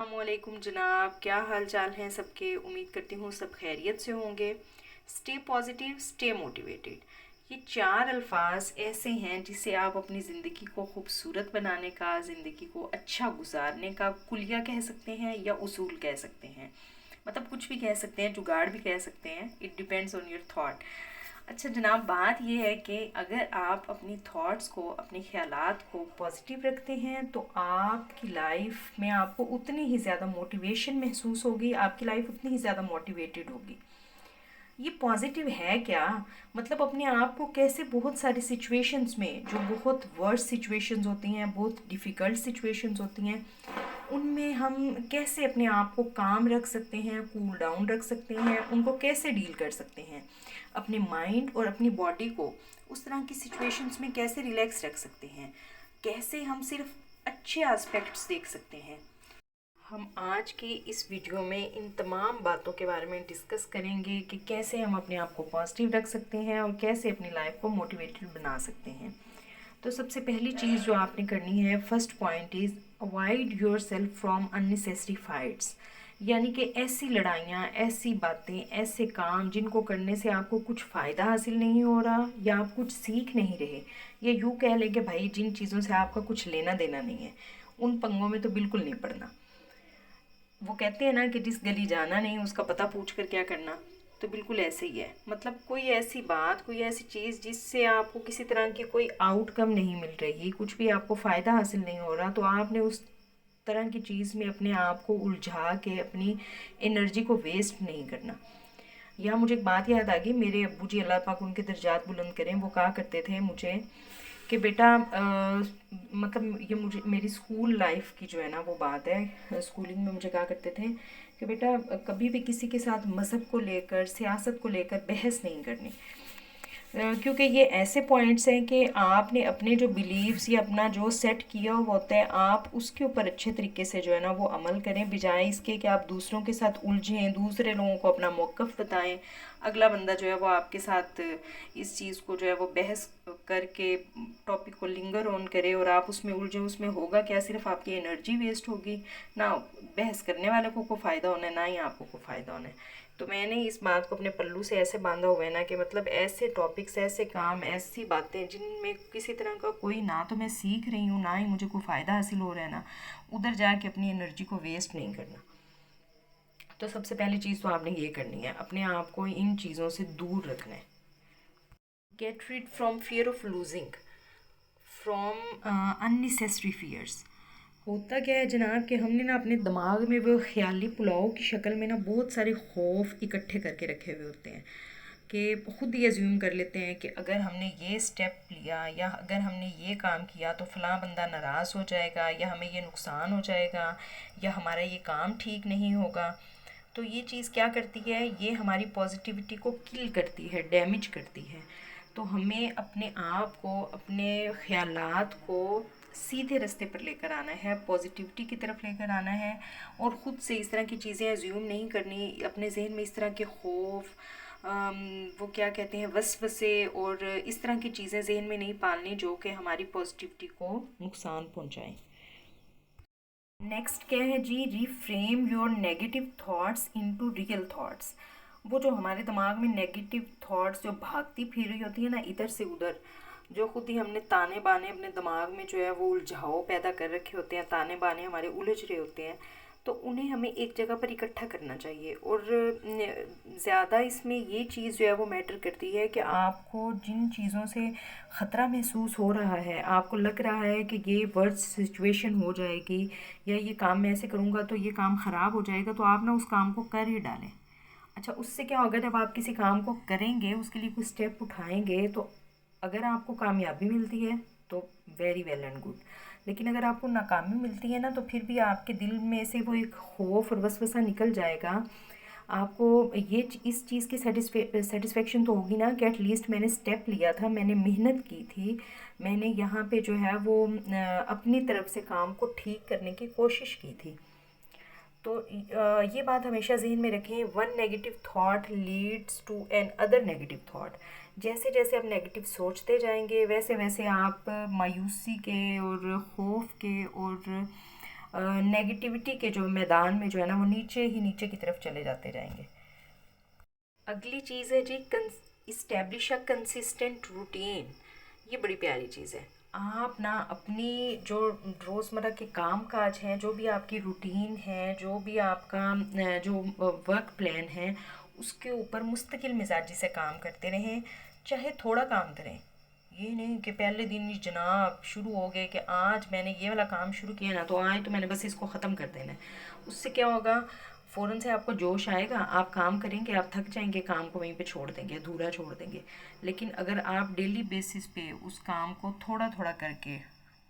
अस्सलामुअलैकुम जनाब, क्या हाल चाल हैं सबके। उम्मीद करती हूँ सब खैरियत से होंगे। स्टे पॉजिटिव, स्टे मोटिवेटेड, ये चार अल्फाज ऐसे हैं जिसे आप अपनी ज़िंदगी को खूबसूरत बनाने का, ज़िंदगी को अच्छा गुजारने का कुलिया कह सकते हैं या उसूल कह सकते हैं। मतलब कुछ भी कह सकते हैं, जुगाड़ भी कह सकते हैं। It depends on your thought. अच्छा जनाब, बात यह है कि अगर आप अपनी थॉट्स को, अपने ख्यालात को पॉजिटिव रखते हैं तो आपकी लाइफ में आपको उतनी ही ज़्यादा मोटिवेशन महसूस होगी, आपकी लाइफ उतनी ही ज़्यादा मोटिवेटेड होगी। ये पॉजिटिव है क्या? मतलब अपने आप को कैसे बहुत सारी सिचुएशंस में, जो बहुत वर्स्ट सिचुएशंस होती हैं, बहुत डिफ़िकल्ट सिचुएशंस होती हैं, उनमें हम कैसे अपने आप को काम रख सकते हैं, कूल डाउन रख सकते हैं, उनको कैसे डील कर सकते हैं, अपने माइंड और अपनी बॉडी को उस तरह की सिचुएशंस में कैसे रिलैक्स रख सकते हैं, कैसे हम सिर्फ अच्छे एस्पेक्ट्स देख सकते हैं। हम आज की इस वीडियो में इन तमाम बातों के बारे में डिस्कस करेंगे कि कैसे हम अपने आप को पॉजिटिव रख सकते हैं और कैसे अपनी लाइफ को मोटिवेटेड बना सकते हैं। तो सबसे पहली चीज़ जो आपने करनी है, first point is avoid your self from unnecessary fights. यानी कि ऐसी लड़ाइयाँ, ऐसी बातें, ऐसे काम जिनको करने से आपको कुछ फ़ायदा हासिल नहीं हो रहा या आप कुछ सीख नहीं रहे, या यूँ कह लें कि भाई जिन चीज़ों से आपका कुछ लेना देना नहीं है, उन पंगों में तो बिल्कुल नहीं पड़ना। वो कहते हैं ना कि जिस गली जाना नहीं उसका पता पूछ कर क्या करना। तो बिल्कुल ऐसे ही है। मतलब कोई ऐसी बात, कोई ऐसी चीज़ जिससे आपको किसी तरह की कोई आउटकम नहीं मिल रही, कुछ भी आपको फ़ायदा हासिल नहीं हो रहा, तो आपने उस तरह की चीज़ में अपने आप को उलझा के अपनी एनर्जी को वेस्ट नहीं करना। यहाँ मुझे एक बात याद आ गई। मेरे अब्बू जी, अल्लाह पाक उनके दर्जात बुलंद करें, वो कहा करते थे मुझे कि बेटा मतलब ये मुझे मेरी स्कूल लाइफ की जो है ना वो बात है, स्कूलिंग में मुझे कहा करते थे कि बेटा कभी भी किसी के साथ मज़हब को लेकर, सियासत को लेकर बहस नहीं करनी। क्योंकि ये ऐसे पॉइंट्स हैं कि आपने अपने जो बिलीव्स या अपना जो सेट किया हुआ होता है, आप उसके ऊपर अच्छे तरीके से जो है ना वो अमल करें, बजाय इसके कि आप दूसरों के साथ उलझें, दूसरे लोगों को अपना मौक़िफ़ बताएं। अगला बंदा जो है वो आपके साथ इस चीज़ को जो है वो बहस करके टॉपिक को लिंगर ऑन करे और आप उसमें उलझे। उसमें होगा क्या? सिर्फ आपकी एनर्जी वेस्ट होगी। ना बहस करने वाले को फ़ायदा होना है, ना ही आपको को फ़ायदा होना है। तो मैंने इस बात को अपने पल्लू से ऐसे बांधा हुआ है ना कि मतलब ऐसे टॉपिक्स, ऐसे काम, ऐसी बातें जिनमें किसी तरह का कोई, ना तो मैं सीख रही हूँ ना ही मुझे कोई फ़ायदा हासिल हो रहा है ना, उधर जाके अपनी एनर्जी को वेस्ट नहीं करना। तो सबसे पहली चीज़ तो आपने ये करनी है, अपने आप को इन चीज़ों से दूर रखना है। Get rid from fear of losing, from unnecessary fears. होता क्या है जनाब कि हमने ना अपने दिमाग में वो ख्याली पुलाव की शक्ल में ना बहुत सारे खौफ इकट्ठे करके रखे हुए होते हैं कि खुद ही अज्यूम कर लेते हैं कि अगर हमने ये स्टेप लिया या अगर हमने ये काम किया तो फ़लाँ बंदा नाराज़ हो जाएगा, या हमें ये नुकसान हो जाएगा, या हमारा ये काम ठीक नहीं होगा। तो ये चीज़ क्या करती है, ये हमारी पॉजिटिविटी को किल करती है, डैमेज करती है। तो हमें अपने आप को, अपने ख़यालात को सीधे रास्ते पर लेकर आना है, पॉजिटिविटी की तरफ लेकर आना है, और ख़ुद से इस तरह की चीज़ें एज्यूम नहीं करनी। अपने जहन में इस तरह के खौफ, वो क्या कहते हैं, वसवसे और इस तरह की चीज़ें जहन में नहीं पालनी जो कि हमारी पॉजिटिविटी को नुकसान पहुंचाएं। नेक्स्ट क्या है जी, reframe your negative thoughts into real thoughts. वो जो हमारे दिमाग में नेगेटिव थॉट्स जो भागती फिर रही होती है ना इधर से उधर, जो खुद ही हमने ताने बाने अपने दिमाग में जो है वो उलझाव पैदा कर रखे होते हैं, ताने बाने हमारे उलझ रहे होते हैं, तो उन्हें हमें एक जगह पर इकट्ठा करना चाहिए। और ज़्यादा इसमें ये चीज़ जो है वो मैटर करती है कि आपको जिन चीज़ों से ख़तरा महसूस हो रहा है, आपको लग रहा है कि ये वर्स्ट सिचुएशन हो जाएगी या ये काम मैं ऐसे करूँगा तो ये काम ख़राब हो जाएगा, तो आप ना उस काम को कर ही डालें। अच्छा, उससे क्या होगा, जब आप किसी काम को करेंगे, उसके लिए कोई स्टेप उठाएंगे, तो अगर आपको कामयाबी मिलती है तो वेरी वेल एंड गुड। लेकिन अगर आपको नाकामी मिलती है ना, तो फिर भी आपके दिल में से वो एक खौफ और वसवसा निकल जाएगा। आपको ये इस चीज़ की सेटिस्फेक्शन तो होगी ना कि एटलीस्ट मैंने स्टेप लिया था, मैंने मेहनत की थी, मैंने यहाँ पे जो है वो अपनी तरफ से काम को ठीक करने की कोशिश की थी। तो ये बात हमेशा जहन में रखें, one negative thought leads to another negative thought. जैसे जैसे आप नेगेटिव सोचते जाएंगे, वैसे वैसे आप मायूसी के और खौफ के और नेगेटिविटी के जो मैदान में जो है ना वो नीचे ही नीचे की तरफ चले जाते जाएंगे। अगली चीज़ है जी इस्टेब्लिश अ कंसिस्टेंट रूटीन। ये बड़ी प्यारी चीज़ है। आप ना अपनी जो रोज़मर्रा के काम काज हैं, जो भी आपकी रूटीन है, जो भी आपका जो वर्क प्लान है, उसके ऊपर मुस्तकिल मिजाजी से काम करते रहें। चाहे थोड़ा काम करें, ये नहीं कि पहले दिन ही जनाब शुरू हो गए कि आज मैंने ये वाला काम शुरू किया ना तो आज तो मैंने बस इसको ख़त्म कर देना है। उससे क्या होगा, फ़ौरन से आपको जोश आएगा, आप काम करेंगे, आप थक जाएंगे, काम को वहीं पे छोड़ देंगे, अधूरा छोड़ देंगे। लेकिन अगर आप डेली बेसिस पे उस काम को थोड़ा थोड़ा करके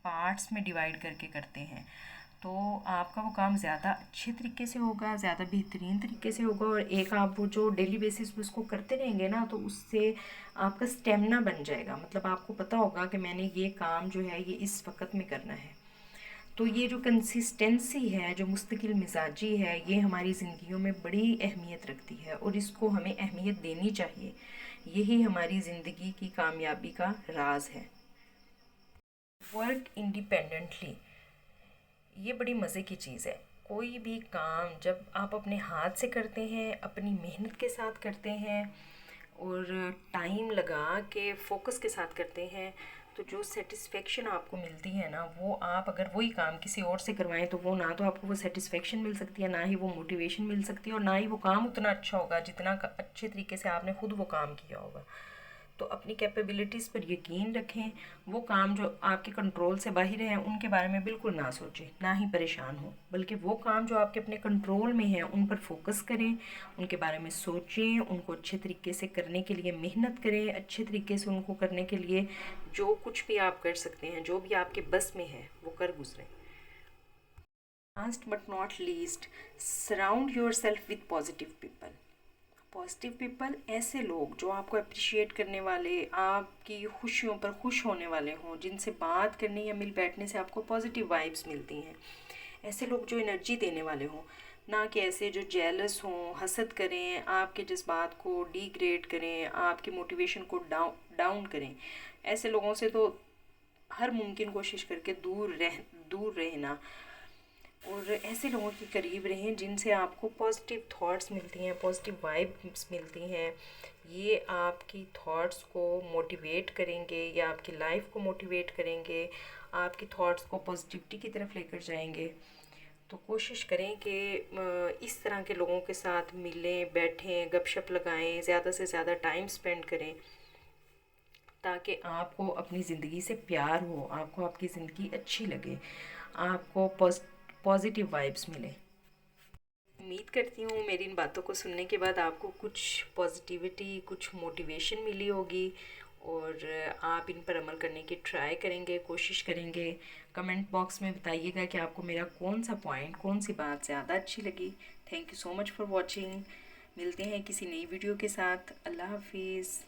पार्ट्स में डिवाइड करके करते हैं तो आपका वो काम ज़्यादा अच्छे तरीके से होगा, ज़्यादा बेहतरीन तरीके से होगा। और एक आप वो जो डेली बेसिस पे उसको करते रहेंगे ना तो उससे आपका स्टेमिना बन जाएगा। मतलब आपको पता होगा कि मैंने ये काम जो है ये इस वक्त में करना है। तो ये जो कंसिस्टेंसी है, जो मुस्तकिल मिजाजी है, ये हमारी ज़िंदगियों में बड़ी अहमियत रखती है और इसको हमें अहमियत देनी चाहिए। यही हमारी ज़िंदगी की कामयाबी का राज है। वर्क इंडिपेंडेंटली, ये बड़ी मज़े की चीज़ है। कोई भी काम जब आप अपने हाथ से करते हैं, अपनी मेहनत के साथ करते हैं और टाइम लगा के फोकस के साथ करते हैं तो जो सेटिस्फेक्शन आपको मिलती है ना, वो आप अगर वही काम किसी और से करवाएं तो वो ना तो आपको वो सेटिस्फेक्शन मिल सकती है, ना ही वो मोटिवेशन मिल सकती है और ना ही वो काम उतना अच्छा होगा जितना अच्छे तरीके से आपने खुद वो काम किया होगा। तो अपनी कैपेबिलिटीज़ पर यकीन रखें। वो काम जो आपके कंट्रोल से बाहर हैं उनके बारे में बिल्कुल ना सोचें, ना ही परेशान हो, बल्कि वो काम जो आपके अपने कंट्रोल में हैं उन पर फोकस करें, उनके बारे में सोचें, उनको अच्छे तरीके से करने के लिए मेहनत करें, अच्छे तरीके से उनको करने के लिए जो कुछ भी आप कर सकते हैं, जो भी आपके बस में है वो कर गुजरें। Last but not least, surround yourself with positive people. Positive people ऐसे लोग जो आपको अप्रिशिएट करने वाले, आपकी खुशियों पर खुश होने वाले हों, जिनसे बात करने या मिल बैठने से आपको पॉजिटिव वाइब्स मिलती हैं। ऐसे लोग जो एनर्जी देने वाले हों, ना कि ऐसे जो जेलस हों, हसद करें, आपके जज्बात को डिग्रेड करें, आपकी मोटिवेशन को डाउन करें। ऐसे लोगों से तो हर मुमकिन कोशिश करके दूर रहना और ऐसे लोगों के करीब रहें जिनसे आपको पॉजिटिव थॉट्स मिलती हैं, पॉजिटिव वाइब्स मिलती हैं। ये आपकी थॉट्स को मोटिवेट करेंगे या आपकी लाइफ को मोटिवेट करेंगे, आपकी थॉट्स को पॉजिटिविटी की तरफ लेकर जाएंगे। तो कोशिश करें कि इस तरह के लोगों के साथ मिलें, बैठें, गपशप लगाएं, ज़्यादा से ज़्यादा टाइम स्पेंड करें ताकि आपको अपनी ज़िंदगी से प्यार हो, आपको आपकी ज़िंदगी अच्छी लगे, आपको पॉजिटिव वाइब्स मिले। उम्मीद करती हूँ मेरी इन बातों को सुनने के बाद आपको कुछ पॉजिटिविटी, कुछ मोटिवेशन मिली होगी और आप इन पर अमल करने की ट्राई करेंगे, कोशिश करेंगे। कमेंट बॉक्स में बताइएगा कि आपको मेरा कौन सा पॉइंट, कौन सी बात ज़्यादा अच्छी लगी। Thank you so much for watching. मिलते हैं किसी नई वीडियो के साथ। अल्लाह हाफिज़।